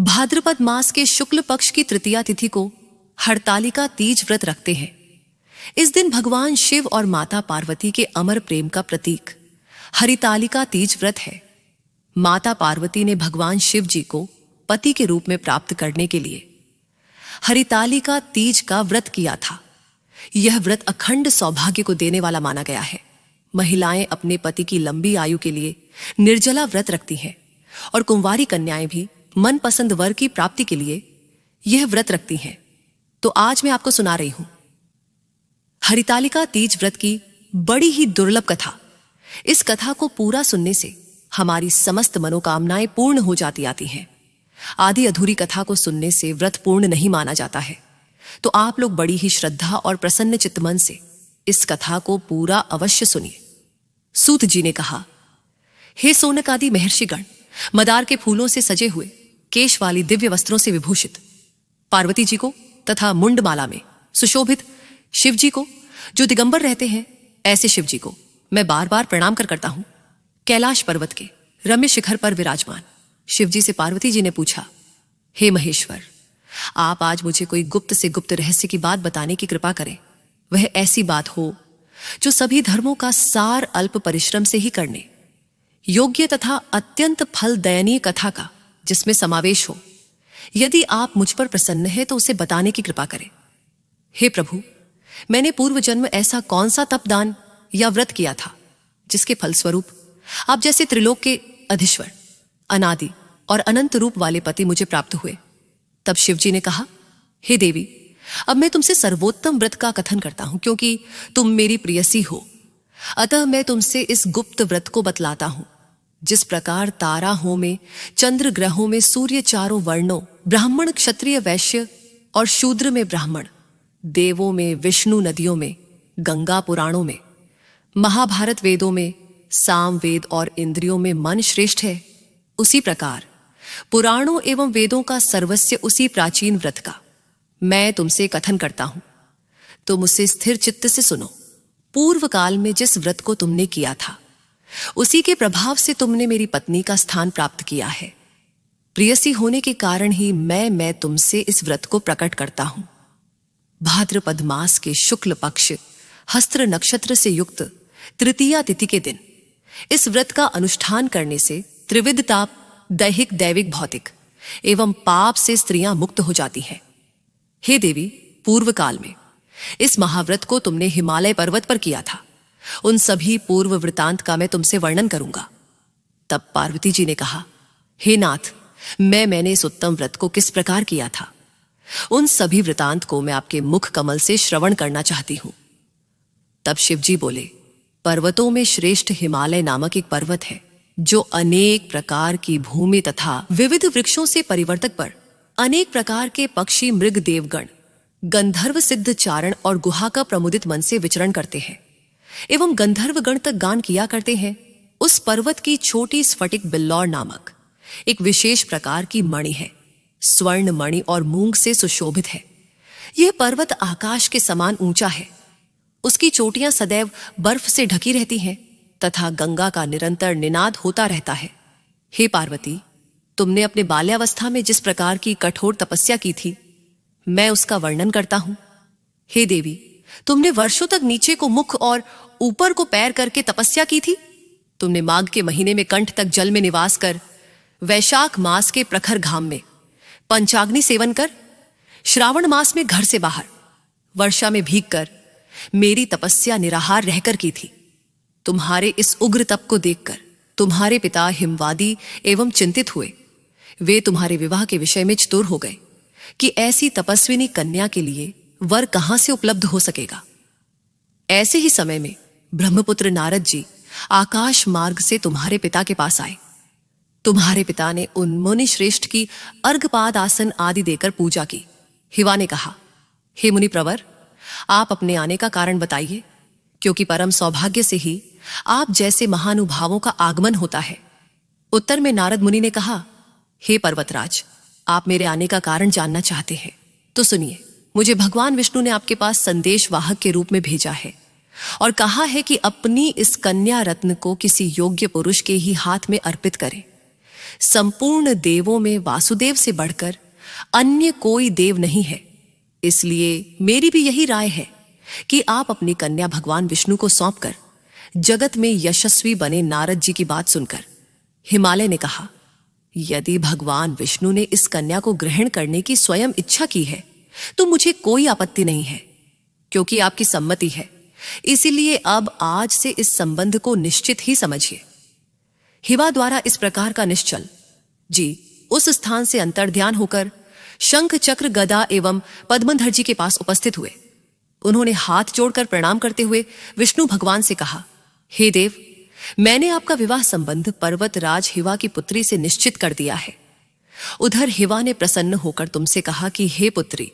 भाद्रपद मास के शुक्ल पक्ष की तृतीया तिथि को हरतालिका तीज व्रत रखते हैं। इस दिन भगवान शिव और माता पार्वती के अमर प्रेम का प्रतीक हरितालिका तीज व्रत है। माता पार्वती ने भगवान शिव जी को पति के रूप में प्राप्त करने के लिए हरितालिका तीज का व्रत किया था। यह व्रत अखंड सौभाग्य को देने वाला माना गया है। महिलाएं अपने पति की लंबी आयु के लिए निर्जला व्रत रखती हैं और कुंवारी कन्याएं भी मनपसंद वर की प्राप्ति के लिए यह व्रत रखती हैं। तो आज मैं आपको सुना रही हूं हरितालिका तीज व्रत की बड़ी ही दुर्लभ कथा। इस कथा को पूरा सुनने से हमारी समस्त मनोकामनाएं पूर्ण हो जाती आती हैं। आधी अधूरी कथा को सुनने से व्रत पूर्ण नहीं माना जाता है। तो आप लोग बड़ी ही श्रद्धा और प्रसन्न चित्त मन से इस कथा को पूरा अवश्य सुनिए। सूत जी ने कहा, हे सोनक आदि महर्षिगण, मदार के फूलों से सजे हुए केश वाली दिव्य वस्त्रों से विभूषित पार्वती जी को तथा मुंडमाला में सुशोभित शिव जी को, जो दिगंबर रहते हैं, ऐसे शिव जी को मैं बार बार प्रणाम करता हूं। कैलाश पर्वत के रम्य शिखर पर विराजमान शिव जी से पार्वती जी ने पूछा, हे महेश्वर, आप आज मुझे कोई गुप्त से गुप्त रहस्य की बात बताने की कृपा करें। वह ऐसी बात हो जो सभी धर्मों का सार अल्प परिश्रम से ही करने योग्य तथा अत्यंत फल दयनीय कथा का जिसमें समावेश हो। यदि आप मुझ पर प्रसन्न है तो उसे बताने की कृपा करें। हे प्रभु, मैंने पूर्व जन्म ऐसा कौन सा तप दान या व्रत किया था जिसके फलस्वरूप आप जैसे त्रिलोक के अधीश्वर, अनादि और अनंत रूप वाले पति मुझे प्राप्त हुए। तब शिवजी ने कहा, हे देवी, अब मैं तुमसे सर्वोत्तम व्रत का कथन करता हूं, क्योंकि तुम मेरी प्रियसी हो। अतः मैं तुमसे इस गुप्त व्रत को बतलाता हूं। जिस प्रकार ताराहों में, चंद्र ग्रहों में सूर्य चारों वर्णों, ब्राह्मण क्षत्रिय वैश्य और शूद्र में ब्राह्मण, देवों में विष्णु, नदियों में गंगा, पुराणों में महाभारत, वेदों में साम वेद और इंद्रियों में मन श्रेष्ठ है, उसी प्रकार पुराणों एवं वेदों का सर्वस्व उसी प्राचीन व्रत का मैं तुमसे कथन करता हूं। तुम उसे स्थिर चित्त से सुनो। पूर्व काल में जिस व्रत को तुमने किया था उसी के प्रभाव से तुमने मेरी पत्नी का स्थान प्राप्त किया है। प्रियसी होने के कारण ही मैं तुमसे इस व्रत को प्रकट करता हूं। भाद्रपद मास के शुक्ल पक्ष हस्त्र नक्षत्र से युक्त तृतीया तिथि के दिन इस व्रत का अनुष्ठान करने से त्रिविध ताप, दैहिक, दैविक, भौतिक एवं पाप से स्त्रियां मुक्त हो जाती हैं। हे देवी, पूर्व काल में इस महाव्रत को तुमने हिमालय पर्वत पर किया था। उन सभी पूर्व वृतांत का मैं तुमसे वर्णन करूंगा। तब पार्वती जी ने कहा, हे नाथ, मैंने इस उत्तम व्रत को किस प्रकार किया था, उन सभी वृतांत को मैं आपके मुख कमल से श्रवण करना चाहती हूं। तब शिव जी बोले, पर्वतों में श्रेष्ठ हिमालय नामक एक पर्वत है, जो अनेक प्रकार की भूमि तथा विविध वृक्षों से परिवर्तक पर अनेक प्रकार के पक्षी, मृग, देवगण, गंधर्व सिद्ध चारण और गुहा का प्रमुदित मन से विचरण करते हैं एवं गंधर्व गण तक गान किया करते हैं। उस पर्वत की छोटी स्फटिक बिल्लौर नामक एक विशेष प्रकार की मणि है। स्वर्ण मणि और मूंग से सुशोभित है। यह पर्वत आकाश के समान ऊंचा है। उसकी चोटियां सदैव बर्फ से ढकी रहती हैं तथा गंगा का निरंतर निनाद होता रहता है। हे पार्वती, तुमने अपने बाल्यावस्था में जिस प्रकार की कठोर तपस्या की थी, मैं उसका वर्णन करता हूं। हे देवी, तुमने वर्षों तक नीचे को मुख और ऊपर को पैर करके तपस्या की थी। तुमने माघ के महीने में कंठ तक जल में निवास कर, वैशाख मास के प्रखर घाम में पंचाग्नि सेवन कर, श्रावण मास में घर से बाहर वर्षा में भीग कर मेरी तपस्या निराहार रहकर की थी। तुम्हारे इस उग्र तप को देखकर तुम्हारे पिता हिमवादी एवं चिंतित हुए। वे तुम्हारे विवाह के विषय में चतुर हो गए कि ऐसी तपस्विनी कन्या के लिए वर कहां से उपलब्ध हो सकेगा। ऐसे ही समय में ब्रह्मपुत्र नारद जी आकाश मार्ग से तुम्हारे पिता के पास आए। तुम्हारे पिता ने उन मुनि श्रेष्ठ की अर्घपाद आसन आदि देकर पूजा की। हिवा ने कहा, हे मुनि प्रवर, आप अपने आने का कारण बताइए, क्योंकि परम सौभाग्य से ही आप जैसे महानुभावों का आगमन होता है। उत्तर में नारद मुनि ने कहा, हे पर्वतराज, आप मेरे आने का कारण जानना चाहते हैं तो सुनिए। मुझे भगवान विष्णु ने आपके पास संदेश वाहक के रूप में भेजा है और कहा है कि अपनी इस कन्या रत्न को किसी योग्य पुरुष के ही हाथ में अर्पित करें, संपूर्ण देवों में वासुदेव से बढ़कर अन्य कोई देव नहीं है। इसलिए मेरी भी यही राय है कि आप अपनी कन्या भगवान विष्णु को सौंपकर जगत में यशस्वी बने। नारद जी की बात सुनकर हिमालय ने कहा, यदि भगवान विष्णु ने इस कन्या को ग्रहण करने की स्वयं इच्छा की है तो मुझे कोई आपत्ति नहीं है, क्योंकि आपकी सम्मति है। इसीलिए अब आज से इस संबंध को निश्चित ही समझिए। हिवा द्वारा इस प्रकार का निश्चल जी उस स्थान से अंतर्ध्यान होकर शंख चक्र गदा एवं पद्मधर जी के पास उपस्थित हुए। उन्होंने हाथ जोड़कर प्रणाम करते हुए विष्णु भगवान से कहा, हे देव, मैंने आपका विवाह संबंध पर्वत राज हिवा की पुत्री से निश्चित कर दिया है। उधर हिवा ने प्रसन्न होकर तुमसे कहा कि हे पुत्री,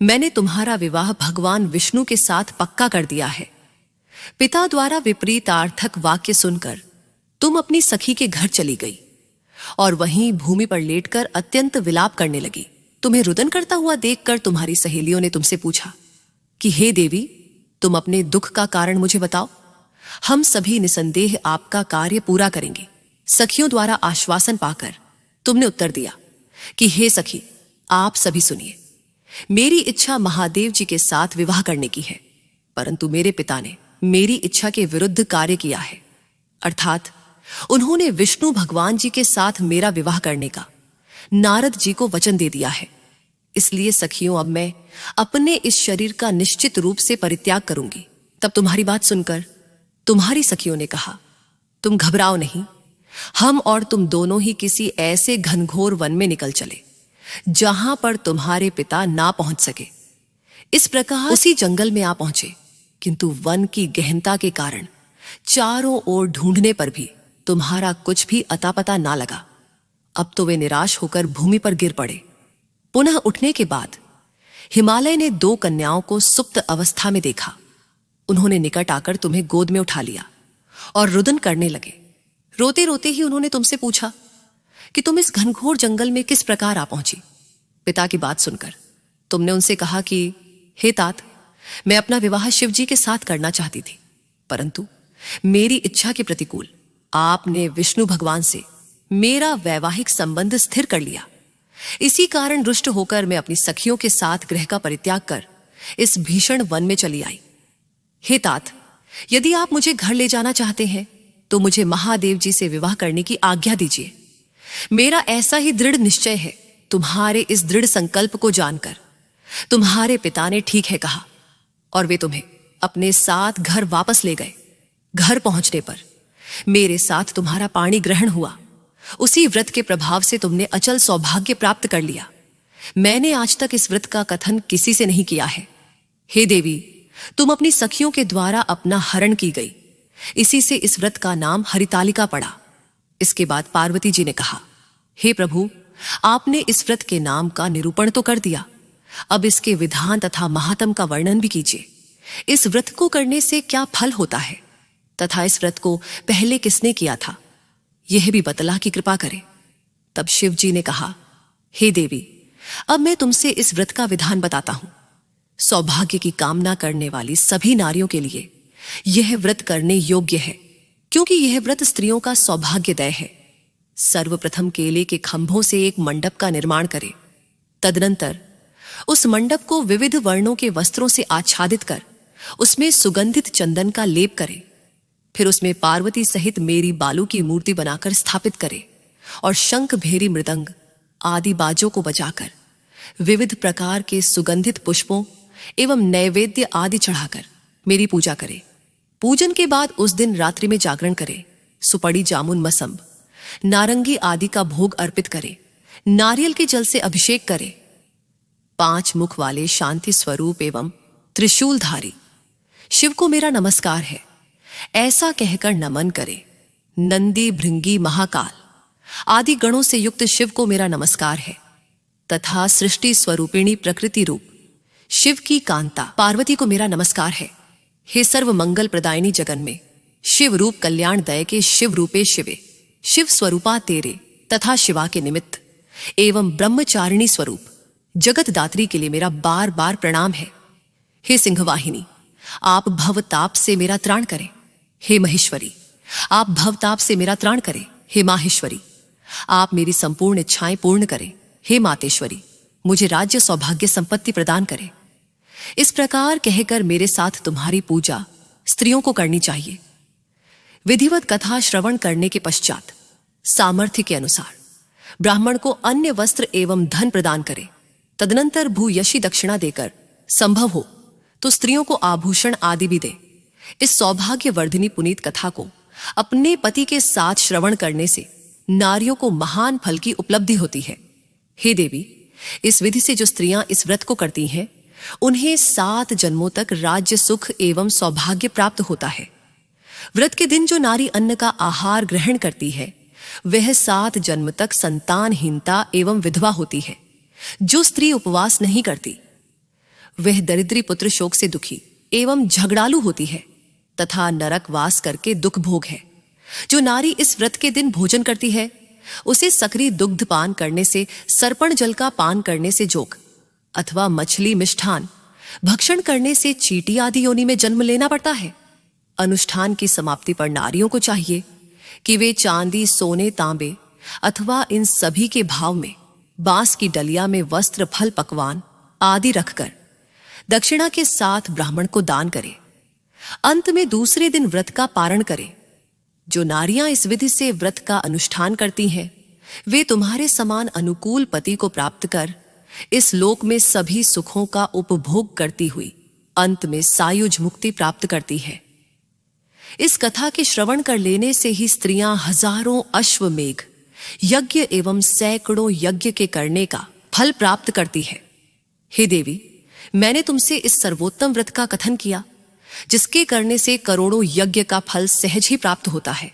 मैंने तुम्हारा विवाह भगवान विष्णु के साथ पक्का कर दिया है। पिता द्वारा विपरीतार्थक वाक्य सुनकर तुम अपनी सखी के घर चली गई और वहीं भूमि पर लेटकर अत्यंत विलाप करने लगी। तुम्हें रुदन करता हुआ देखकर तुम्हारी सहेलियों ने तुमसे पूछा कि हे देवी, तुम अपने दुख का कारण मुझे बताओ, हम सभी निसंदेह आपका कार्य पूरा करेंगे। सखियों द्वारा आश्वासन पाकर तुमने उत्तर दिया कि हे सखी, आप सभी सुनिए, मेरी इच्छा महादेव जी के साथ विवाह करने की है, परंतु मेरे पिता ने मेरी इच्छा के विरुद्ध कार्य किया है, अर्थात उन्होंने विष्णु भगवान जी के साथ मेरा विवाह करने का नारद जी को वचन दे दिया है। इसलिए सखियों, अब मैं अपने इस शरीर का निश्चित रूप से परित्याग करूंगी। तब तुम्हारी बात सुनकर तुम्हारी सखियों ने कहा, तुम घबराओ नहीं, हम और तुम दोनों ही किसी ऐसे घनघोर वन में निकल चले जहां पर तुम्हारे पिता ना पहुंच सके। इस प्रकार उसी जंगल में आ पहुंचे, किंतु वन की गहनता के कारण चारों ओर ढूंढने पर भी तुम्हारा कुछ भी अता पता ना लगा। अब तो वे निराश होकर भूमि पर गिर पड़े। पुनः उठने के बाद हिमालय ने 2 कन्याओं को सुप्त अवस्था में देखा। उन्होंने निकट आकर तुम्हें गोद में उठा लिया और रुदन करने लगे। रोते रोते ही उन्होंने तुमसे पूछा कि तुम इस घनघोर जंगल में किस प्रकार आ पहुंची। पिता की बात सुनकर तुमने उनसे कहा कि हे तात, मैं अपना विवाह शिव जी के साथ करना चाहती थी, परंतु मेरी इच्छा के प्रतिकूल आपने विष्णु भगवान से मेरा वैवाहिक संबंध स्थिर कर लिया। इसी कारण रुष्ट होकर मैं अपनी सखियों के साथ गृह का परित्याग कर इस भीषण वन में चली आई। हे तात, यदि आप मुझे घर ले जाना चाहते हैं तो मुझे महादेव जी से विवाह करने की आज्ञा दीजिए। मेरा ऐसा ही दृढ़ निश्चय है। तुम्हारे इस दृढ़ संकल्प को जानकर तुम्हारे पिता ने ठीक है कहा और वे तुम्हें अपने साथ घर वापस ले गए। घर पहुंचने पर मेरे साथ तुम्हारा पाणी ग्रहण हुआ। उसी व्रत के प्रभाव से तुमने अचल सौभाग्य प्राप्त कर लिया। मैंने आज तक इस व्रत का कथन किसी से नहीं किया है। हे देवी, तुम अपनी सखियों के द्वारा अपना हरण की गई, इसी से इस व्रत का नाम हरितालिका पड़ा। इसके बाद पार्वती जी ने कहा, हे प्रभु, आपने इस व्रत के नाम का निरूपण तो कर दिया, अब इसके विधान तथा महात्म का वर्णन भी कीजिए। इस व्रत को करने से क्या फल होता है तथा इस व्रत को पहले किसने किया था, यह भी बतला की कृपा करें। तब शिव जी ने कहा, हे देवी, अब मैं तुमसे इस व्रत का विधान बताता हूं। सौभाग्य की कामना करने वाली सभी नारियों के लिए यह व्रत करने योग्य है, क्योंकि यह व्रत स्त्रियों का सौभाग्यदय है। सर्वप्रथम केले के खंभों से एक मंडप का निर्माण करें। तदनंतर उस मंडप को विविध वर्णों के वस्त्रों से आच्छादित कर उसमें सुगंधित चंदन का लेप करें। फिर उसमें पार्वती सहित मेरी बालू की मूर्ति बनाकर स्थापित करें और शंख, भेरी, मृदंग आदि बाजों को बजाकर विविध प्रकार के सुगंधित पुष्पों एवं नैवेद्य आदि चढ़ाकर मेरी पूजा करें। पूजन के बाद उस दिन रात्रि में जागरण करें। सुपड़ी, जामुन, मसंब, नारंगी आदि का भोग अर्पित करें। नारियल के जल से अभिषेक करें। 5 मुख वाले शांति स्वरूप एवं त्रिशूलधारी शिव को मेरा नमस्कार है, ऐसा कहकर नमन करें। नंदी, भृंगी, महाकाल आदि गणों से युक्त शिव को मेरा नमस्कार है तथा सृष्टि स्वरूपिणी प्रकृति रूप शिव की कांता पार्वती को मेरा नमस्कार है। हे सर्व मंगल प्रदायिनी जगन में शिव रूप कल्याण दय के शिव रूपे शिवे, शिव स्वरूपा तेरे तथा शिवा के निमित्त एवं ब्रह्मचारिणी स्वरूप जगत दात्री के लिए मेरा बार बार प्रणाम है। हे सिंहवाहिनी, आप भवताप से मेरा त्राण करें। हे महेश्वरी, आप भवताप से मेरा त्राण करें। हे माहेश्वरी, आप मेरी संपूर्ण इच्छाएं पूर्ण करें। हे मातेश्वरी, मुझे राज्य सौभाग्य संपत्ति प्रदान करें। इस प्रकार कहकर मेरे साथ तुम्हारी पूजा स्त्रियों को करनी चाहिए। विधिवत कथा श्रवण करने के पश्चात सामर्थ्य के अनुसार ब्राह्मण को अन्य वस्त्र एवं धन प्रदान करे। तदनंतर भूयशी दक्षिणा देकर संभव हो तो स्त्रियों को आभूषण आदि भी दे। इस सौभाग्य वर्धिनी पुनीत कथा को अपने पति के साथ श्रवण करने से नारियों को महान फल की उपलब्धि होती है। हे देवी, इस विधि से जो स्त्रियां इस व्रत को करती हैं, उन्हें 7 जन्मों तक राज्य सुख एवं सौभाग्य प्राप्त होता है। व्रत के दिन जो नारी अन्न का आहार ग्रहण करती है, वह 7 जन्म तक संतानहीनता एवं विधवा होती है। जो स्त्री उपवास नहीं करती, वह दरिद्री पुत्र शोक से दुखी एवं झगड़ालू होती है तथा नरक वास करके दुख भोग है। जो नारी इस व्रत के दिन भोजन करती है, उसे सकरी दुग्ध पान करने से, सर्पण जल का पान करने से जोग अथवा मछली मिष्ठान भक्षण करने से चींटी आदि योनि में जन्म लेना पड़ता है। अनुष्ठान की समाप्ति पर नारियों को चाहिए कि वे चांदी, सोने, तांबे अथवा इन सभी के भाव में बांस की डलिया में वस्त्र, फल, पकवान आदि रखकर दक्षिणा के साथ ब्राह्मण को दान करें। अंत में दूसरे दिन व्रत का पारण करें। जो नारियां इस विधि से व्रत का अनुष्ठान करती हैं, वे तुम्हारे समान अनुकूल पति को प्राप्त कर इस लोक में सभी सुखों का उपभोग करती हुई अंत में सायुज मुक्ति प्राप्त करती है। इस कथा के श्रवण कर लेने से ही स्त्रियां हजारों अश्वमेघ यज्ञ एवं सैकड़ों यज्ञ के करने का फल प्राप्त करती है। हे देवी, मैंने तुमसे इस सर्वोत्तम व्रत का कथन किया, जिसके करने से करोड़ों यज्ञ का फल सहज ही प्राप्त होता है।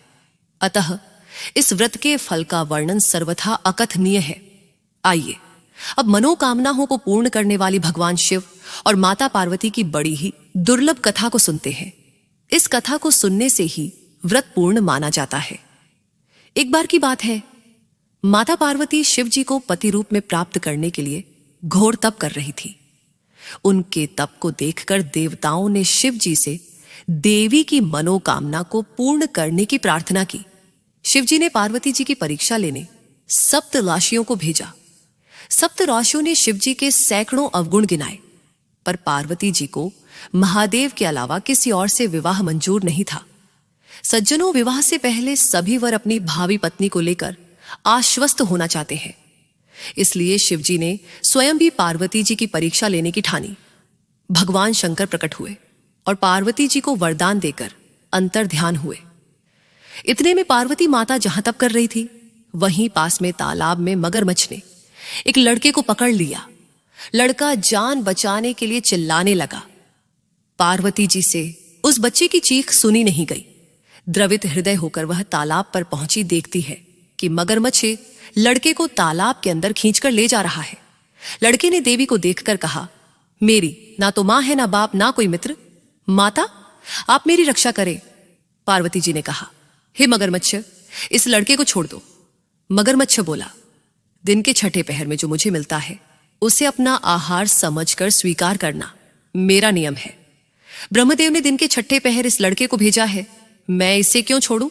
अतः इस व्रत के फल का वर्णन सर्वथा अकथनीय है। आइए अब मनोकामनाओं को पूर्ण करने वाली भगवान शिव और माता पार्वती की बड़ी ही दुर्लभ कथा को सुनते हैं। इस कथा को सुनने से ही व्रत पूर्ण माना जाता है। एक बार की बात है, माता पार्वती शिव जी को पति रूप में प्राप्त करने के लिए घोर तप कर रही थी। उनके तप को देखकर देवताओं ने शिव जी से देवी की मनोकामना को पूर्ण करने की प्रार्थना की। शिव जी ने पार्वती जी की परीक्षा लेने सप्तराशियों को भेजा। सप्तराशियों ने शिव जी के सैकड़ों अवगुण गिनाए, पर पार्वती जी को महादेव के अलावा किसी और से विवाह मंजूर नहीं था। सज्जनों, विवाह से पहले सभी वर अपनी भावी पत्नी को लेकर आश्वस्त होना चाहते हैं। इसलिए शिवजी ने स्वयं भी पार्वती जी की परीक्षा लेने की ठानी। भगवान शंकर प्रकट हुए और पार्वती जी को वरदान देकर अंतर ध्यान हुए। इतने में पार्वती माता जहां तप कर रही थी, वहीं पास में तालाब में मगरमच्छ ने एक लड़के को पकड़ लिया। लड़का जान बचाने के लिए चिल्लाने लगा। पार्वती जी से उस बच्चे की चीख सुनी नहीं गई। द्रवित हृदय होकर वह तालाब पर पहुंची, देखती है कि मगरमच्छ लड़के को तालाब के अंदर खींचकर ले जा रहा है। लड़के ने देवी को देखकर कहा, मेरी ना तो मां है, ना बाप, ना कोई मित्र। माता, आप मेरी रक्षा करें। पार्वती जी ने कहा, हे मगरमच्छ, इस लड़के को छोड़ दो। मगरमच्छ बोला, दिन के छठे पहर में जो मुझे मिलता है, उसे अपना आहार समझकर स्वीकार करना मेरा नियम है। ब्रह्मदेव ने दिन के छठे पहर इस लड़के को भेजा है, मैं इसे क्यों छोड़ूं?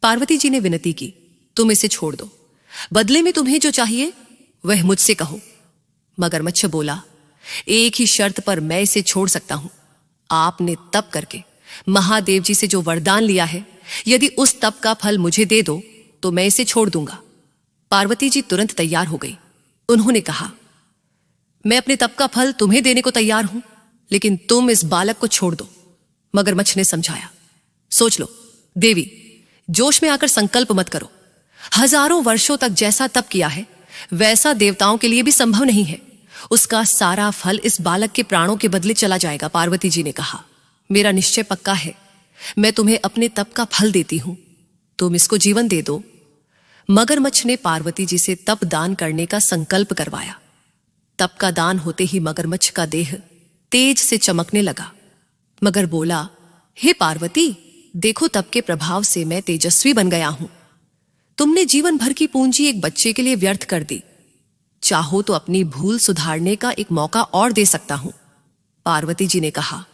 पार्वती जी ने विनती की, तुम इसे छोड़ दो। बदले में तुम्हें जो चाहिए वह मुझसे कहो। मगरमच्छ बोला, एक ही शर्त पर मैं इसे छोड़ सकता हूं। आपने तप करके महादेव जी से जो वरदान लिया है, यदि उस तप का फल मुझे दे दो तो मैं इसे छोड़ दूंगा। पार्वती जी तुरंत तैयार हो गई। उन्होंने कहा, मैं अपने तप का फल तुम्हें देने को तैयार हूं, लेकिन तुम इस बालक को छोड़ दो। मगरमच्छ ने समझाया, सोच लो देवी, जोश में आकर संकल्प मत करो। हजारों वर्षों तक जैसा तप किया है, वैसा देवताओं के लिए भी संभव नहीं है। उसका सारा फल इस बालक के प्राणों के बदले चला जाएगा। पार्वती जी ने कहा, मेरा निश्चय पक्का है, मैं तुम्हें अपने तप का फल देती हूं, तुम इसको जीवन दे दो। मगरमच्छ ने पार्वती जी से तप दान करने का संकल्प करवाया। तप का दान होते ही मगरमच्छ का देह तेज से चमकने लगा। मगर बोला, हे पार्वती, देखो तप के प्रभाव से मैं तेजस्वी बन गया हूं। तुमने जीवन भर की पूंजी एक बच्चे के लिए व्यर्थ कर दी। चाहो तो अपनी भूल सुधारने का एक मौका और दे सकता हूं। पार्वती जी ने कहा,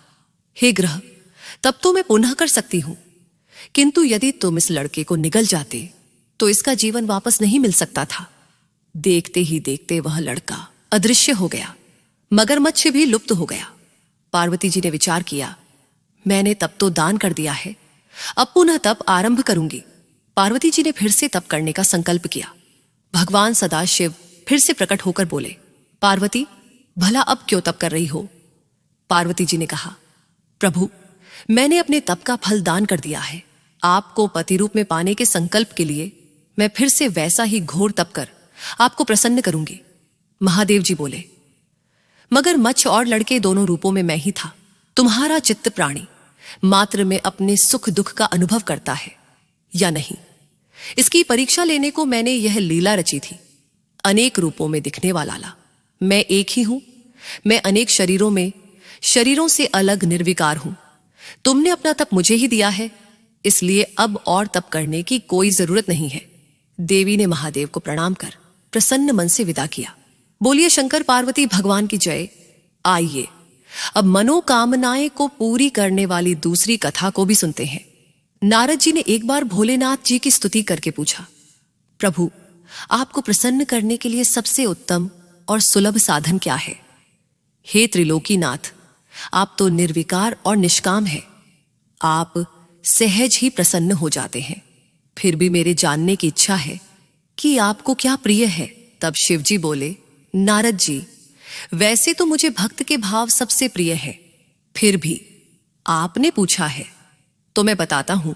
हे ग्रह, तब तो मैं पुनः कर सकती हूं, किंतु यदि तुम इस लड़के को निगल जाते तो इसका जीवन वापस नहीं मिल सकता था। देखते ही देखते वह लड़का अदृश्य हो गया, मगरमच्छ भी लुप्त हो गया। पार्वती जी ने विचार किया, मैंने तप तो दान कर दिया है, अब पुनः तप आरंभ करूंगी। पार्वती जी ने फिर से तप करने का संकल्प किया। भगवान सदाशिव फिर से प्रकट होकर बोले, पार्वती, भला अब क्यों तप कर रही हो? पार्वती जी ने कहा, प्रभु, मैंने अपने तप का फल दान कर दिया है। आपको पति रूप में पाने के संकल्प के लिए मैं फिर से वैसा ही घोर तप कर आपको प्रसन्न करूंगी। महादेव जी बोले, मगर मच्छ और लड़के दोनों रूपों में मैं ही था। तुम्हारा चित्त प्राणी मात्र में अपने सुख दुख का अनुभव करता है या नहीं, इसकी परीक्षा लेने को मैंने यह लीला रची थी। अनेक रूपों में दिखने वाला ला मैं एक ही हूं। मैं अनेक शरीरों में, शरीरों से अलग निर्विकार हूं। तुमने अपना तप मुझे ही दिया है, इसलिए अब और तप करने की कोई जरूरत नहीं है। देवी ने महादेव को प्रणाम कर प्रसन्न मन से विदा किया। बोलिए शंकर पार्वती भगवान की जय। आइए अब मनोकामनाएं को पूरी करने वाली दूसरी कथा को भी सुनते हैं। नारद जी ने एक बार भोलेनाथ जी की स्तुति करके पूछा, प्रभु, आपको प्रसन्न करने के लिए सबसे उत्तम और सुलभ साधन क्या है? हे त्रिलोकीनाथ, आप तो निर्विकार और निष्काम हैं। आप सहज ही प्रसन्न हो जाते हैं। फिर भी मेरे जानने की इच्छा है कि आपको क्या प्रिय है। तब शिवजी बोले, नारद जी, वैसे तो मुझे भक्त के भाव सबसे प्रिय है, फिर भी आपने पूछा है तो मैं बताता हूं।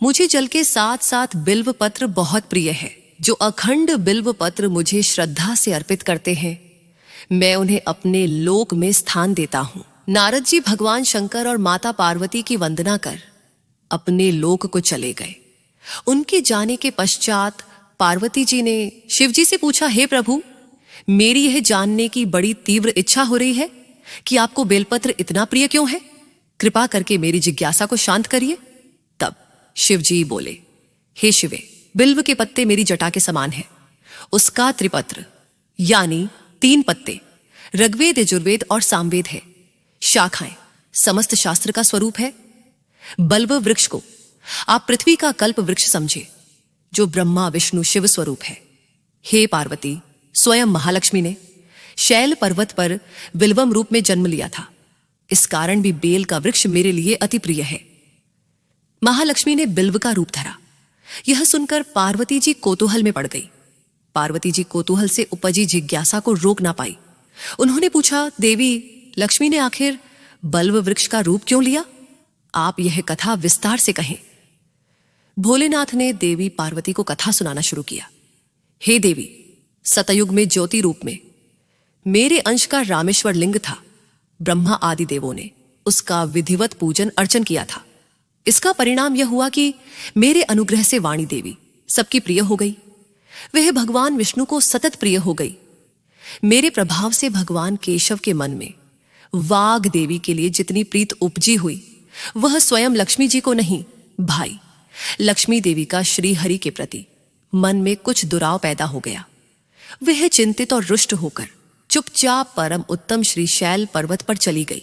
मुझे जल के साथ साथ बिल्व पत्र बहुत प्रिय है। जो अखंड बिल्व पत्र मुझे श्रद्धा से अर्पित करते हैं, मैं उन्हें अपने लोक में स्थान देता हूं। नारद जी भगवान शंकर और माता पार्वती की वंदना कर अपने लोक को चले गए। उनके जाने के पश्चात पार्वती जी ने शिव जी से पूछा, हे प्रभु, मेरी यह जानने की बड़ी तीव्र इच्छा हो रही है कि आपको बेलपत्र इतना प्रिय क्यों है। कृपा करके मेरी जिज्ञासा को शांत करिए। तब शिव जी बोले, हे शिवे, बिल्व के पत्ते मेरी जटा के समान है। उसका त्रिपत्र यानी 3 पत्ते ऋग्वेद, यजुर्वेद और सामवेद है। शाखाएं समस्त शास्त्र का स्वरूप है। बल्व वृक्ष को आप पृथ्वी का कल्प वृक्ष समझे, जो ब्रह्मा विष्णु शिव स्वरूप है। हे पार्वती, स्वयं महालक्ष्मी ने शैल पर्वत पर बिल्वम रूप में जन्म लिया था। इस कारण भी बेल का वृक्ष मेरे लिए अति प्रिय है। महालक्ष्मी ने बिल्व का रूप धरा। यह सुनकर पार्वती जी कौतूहल में पड़ गई। पार्वती जी कौतूहल से उपजी जिज्ञासा को रोक ना पाई। उन्होंने पूछा, देवी, लक्ष्मी ने आखिर बल्व वृक्ष का रूप क्यों लिया? आप यह कथा विस्तार से कहें। भोलेनाथ ने देवी पार्वती को कथा सुनाना शुरू किया। हे देवी, सतयुग में ज्योति रूप में मेरे अंश का रामेश्वर लिंग था। ब्रह्मा आदि देवों ने उसका विधिवत पूजन अर्चन किया था। इसका परिणाम यह हुआ कि मेरे अनुग्रह से वाणी देवी सबकी प्रिय हो गई। वह भगवान विष्णु को सतत प्रिय हो गई। मेरे प्रभाव से भगवान केशव के मन में वाग देवी के लिए जितनी प्रीत उपजी हुई, वह स्वयं लक्ष्मी जी को नहीं, भाई लक्ष्मी देवी का श्री हरि के प्रति मन में कुछ दुराव पैदा हो गया। वह चिंतित और रुष्ट होकर चुपचाप परम उत्तम श्री शैल पर्वत पर चली गई।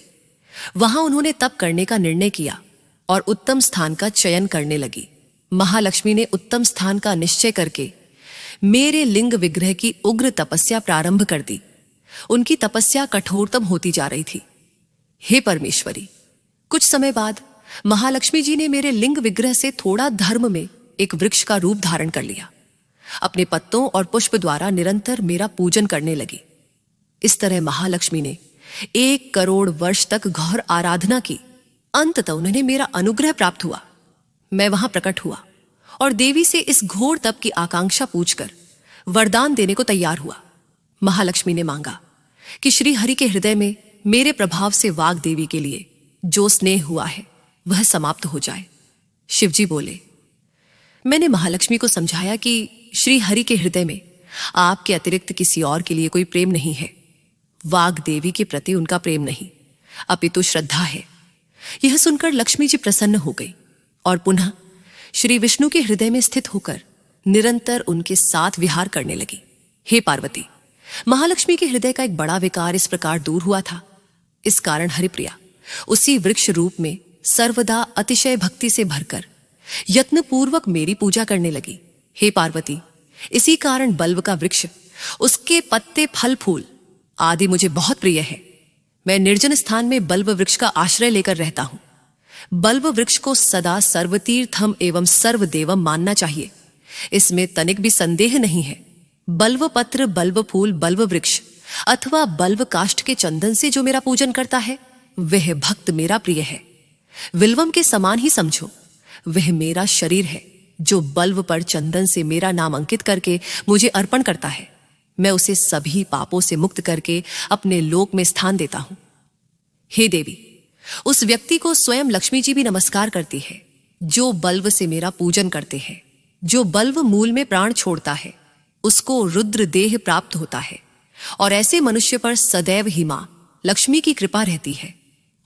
वहां उन्होंने तप करने का निर्णय किया और उत्तम स्थान का चयन करने लगी। महालक्ष्मी ने उत्तम स्थान का निश्चय करके मेरे लिंग विग्रह की उग्र तपस्या प्रारंभ कर दी। उनकी तपस्या कठोरतम होती जा रही थी। हे परमेश्वरी, कुछ समय बाद महालक्ष्मी जी ने मेरे लिंग विग्रह से थोड़ा धर्म में एक वृक्ष का रूप धारण कर लिया। अपने पत्तों और पुष्प द्वारा निरंतर मेरा पूजन करने लगी। इस तरह महालक्ष्मी ने 1 करोड़ वर्ष तक घोर आराधना की। अंततः उन्हें मेरा अनुग्रह प्राप्त हुआ। मैं वहां प्रकट हुआ और देवी से इस घोर तप की आकांक्षा पूछकर वरदान देने को तैयार हुआ। महालक्ष्मी ने मांगा कि श्री हरि के हृदय में मेरे प्रभाव से वाग देवी के लिए जो स्नेह हुआ है वह समाप्त हो जाए। शिवजी बोले, मैंने महालक्ष्मी को समझाया कि श्री हरि के हृदय में आपके अतिरिक्त किसी और के लिए कोई प्रेम नहीं है। वाग देवी के प्रति उनका प्रेम नहीं, अपितु श्रद्धा है। यह सुनकर लक्ष्मी जी प्रसन्न हो गई और पुनः श्री विष्णु के हृदय में स्थित होकर निरंतर उनके साथ विहार करने लगी। हे पार्वती, महालक्ष्मी के हृदय का एक बड़ा विकार इस प्रकार दूर हुआ था। इस कारण हरिप्रिया उसी वृक्ष रूप में सर्वदा अतिशय भक्ति से भरकर यत्नपूर्वक मेरी पूजा करने लगी। हे पार्वती, इसी कारण बल्व का वृक्ष, उसके पत्ते, फल, फूल आदि मुझे बहुत प्रिय है। मैं निर्जन स्थान में बल्व वृक्ष का आश्रय लेकर रहता हूं। बल्व वृक्ष को सदा सर्वतीर्थम एवं सर्वदेवम मानना चाहिए, इसमें तनिक भी संदेह नहीं है। बल्व पत्र, बल्व फूल, बल्व वृक्ष अथवा बल्व काष्ठ के चंदन से जो मेरा पूजन करता है, वह भक्त मेरा प्रिय है। विल्वम के समान ही समझो, वह मेरा शरीर है जो बल्व पर चंदन से मेरा नाम अंकित करके मुझे अर्पण करता है। मैं उसे सभी पापों से मुक्त करके अपने लोक में स्थान देता हूं। हे देवी, उस व्यक्ति को स्वयं लक्ष्मी जी भी नमस्कार करती है जो बल्व से मेरा पूजन करते हैं। जो बल्व मूल में प्राण छोड़ता है, उसको रुद्र देह प्राप्त होता है, और ऐसे मनुष्य पर सदैव ही मां लक्ष्मी की कृपा रहती है,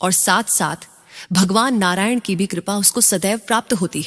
और साथ साथ भगवान नारायण की भी कृपा उसको सदैव प्राप्त होती है।